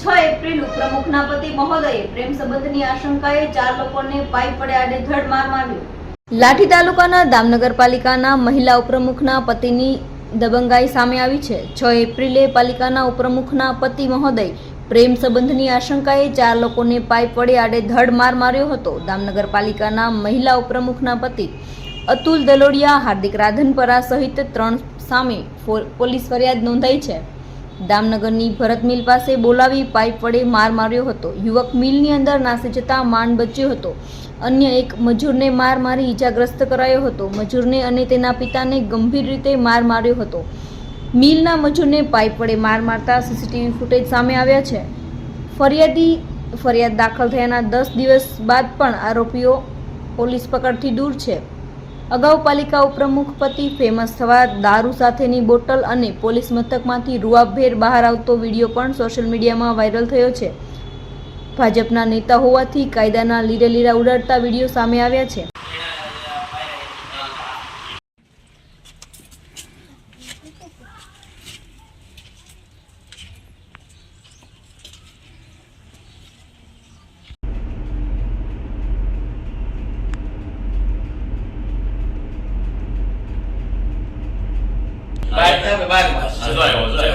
6 April ઉપપ્રમુખના પતિ મહોદયે પ્રેમ સંબંધની આશંકાએ 4 લોકોને પાઇપ વડે આડેધડ માર માર્યો. લાઠી તાલુકાના દામનગર પાલિકાના મહિલા ઉપપ્રમુખના પતિની દબંગાઈ સામે આવી છે. 6 એપ્રિલે પાલિકાના ઉપપ્રમુખના પતિ મહોદય પ્રેમ સંબંધની આશંકાએ 4 લોકોને પાઇપ વડે આડેધડ માર માર્યો હતો. દામનગર પાલિકાના મહિલા ઉપપ્રમુખના પતિ અતુલ દલોડિયા, હાર્દિક રાધનપરા સહિત 3 સામે પોલીસ ફરિયાદ નોંધાઈ છે. દામનગરની ભરત મિલ પાસે બોલાવી પાઇપ વડે માર માર્યો હતો. યુવક મિલની અંદર નાસી જતા માંડ બચ્યો હતો. અન્ય એક મજૂરને માર મારી ઈજાગ્રસ્ત કરાયો હતો. મજૂરને અને તેના પિતાને ગંભીર રીતે માર માર્યો હતો. મિલના મજૂરને પાઇપ વડે માર મારતા સીસીટીવી ફૂટેજ સામે આવ્યા છે. ફરિયાદ દાખલ થયાના 10 દિવસ બાદ પણ આરોપીઓ પોલીસ પકડથી દૂર છે. અગાઉ પાલિકા ઉપપ્રમુખ પતિ ફેમસ થવા દારૂ સાથેની બોટલ અને પોલીસ મથકમાંથી રૂઆબભેર બહાર આવતો વિડીયો પણ સોશિયલ મીડિયામાં વાયરલ થયો છે. ભાજપના નેતા હોવાથી કાયદાના લીરે લીરા ઉડાડતા વિડીયો સામે આવ્યા છે. બાર